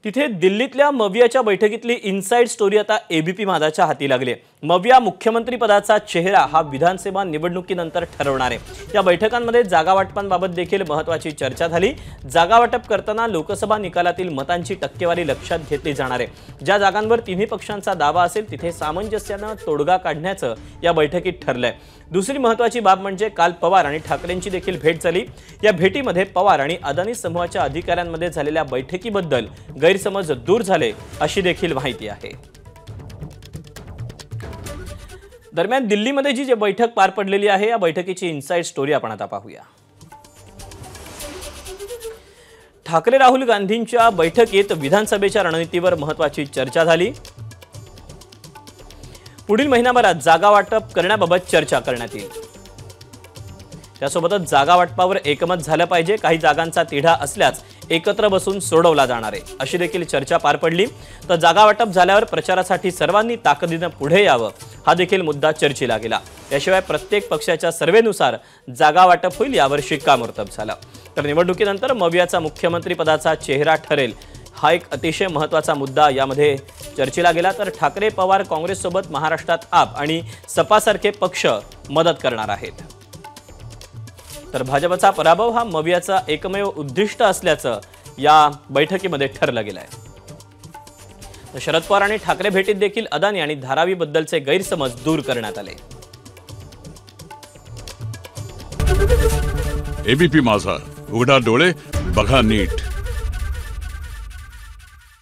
तिथे दिल्लीतल्या मवियाच्या बैठकीतली inside story आता एबीपी माझाच्या हाती लागली आहे। मविया मुख्यमंत्री पदाचा चेहरा हा विधानसभा निवडणुकीनंतर ठरवणार आहे। या बैठकांमध्ये जागा वाटपांबाबत देखील महत्त्वाची चर्चा झाली। जागा वाटप करताना लोकसभा निकालातील मतांची टक्केवारी लक्षात घेतली जाणार आहे। ज्या जागांवर तिन्ही पक्षांचा दावा असेल तिथे सामंजस्याने तोडगा काढण्याचं या बैठकीत ठरलंय। दुसरी महत्त्वाची बाब म्हणजे काल पवार आणि ठाकरेंची देखील भेट झाली। या भेटीमध्ये पवार आणि अदानी समूहाच्या अधिकाऱ्यांमध्ये झालेल्या बैठकीबद्दल गैरसमज दूर झाले अशी देखील माहिती आहे। दरम्यान दिल्लीमध्ये जी बैठक पार पडलेली आहे या बैठकीची इनसाइड स्टोरी आपण आता पाहूया। ठाकरे राहुल गांधींच्या बैठकीत विधानसभेच्या रणनीतीवर महत्त्वाची चर्चा झाली। पुढील महिनाभरात जागा वाटप करण्याबाबत चर्चा करण्यात येईल। त्यासोबतच जागा वाटपावर एकमत झालं पाहिजे। काही जागांचा तिढा असल्यास एकत्र बसून सोडवला जाणार आहे अशी देखील चर्चा पार पडली। तर जागा वाटप झाल्यावर प्रचारासाठी सर्वांनी ताकदीने पुढे यावं हा देखील मुद्दा चर्चेला गेला। याशिवाय प्रत्येक पक्षाच्या सर्वेनुसार जागा वाटप होईल यावर शिक्कामोर्तब झालं। तर निवडणुकीनंतर मवियाचा मुख्यमंत्री पदाचा चेहरा ठरेल हा एक अतिशय महत्त्वाचा मुद्दा यामध्ये चर्चेला गेला। तर ठाकरे पवार काँग्रेससोबत महाराष्ट्रात आप आणि सपासारखे पक्ष मदत करणार आहेत। तर भाजपचा पराभव हा मवियाचा एकमेव उद्दिष्ट असल्याचं या बैठकीमध्ये ठरलं गेलंय। तर शरद पवार आणि ठाकरे भेटीत देखील अदानी आणि धारावी बद्दलचे गैरसमज दूर करण्यात आले। एबीपी माझा, उघडा डोळे बघा नीट।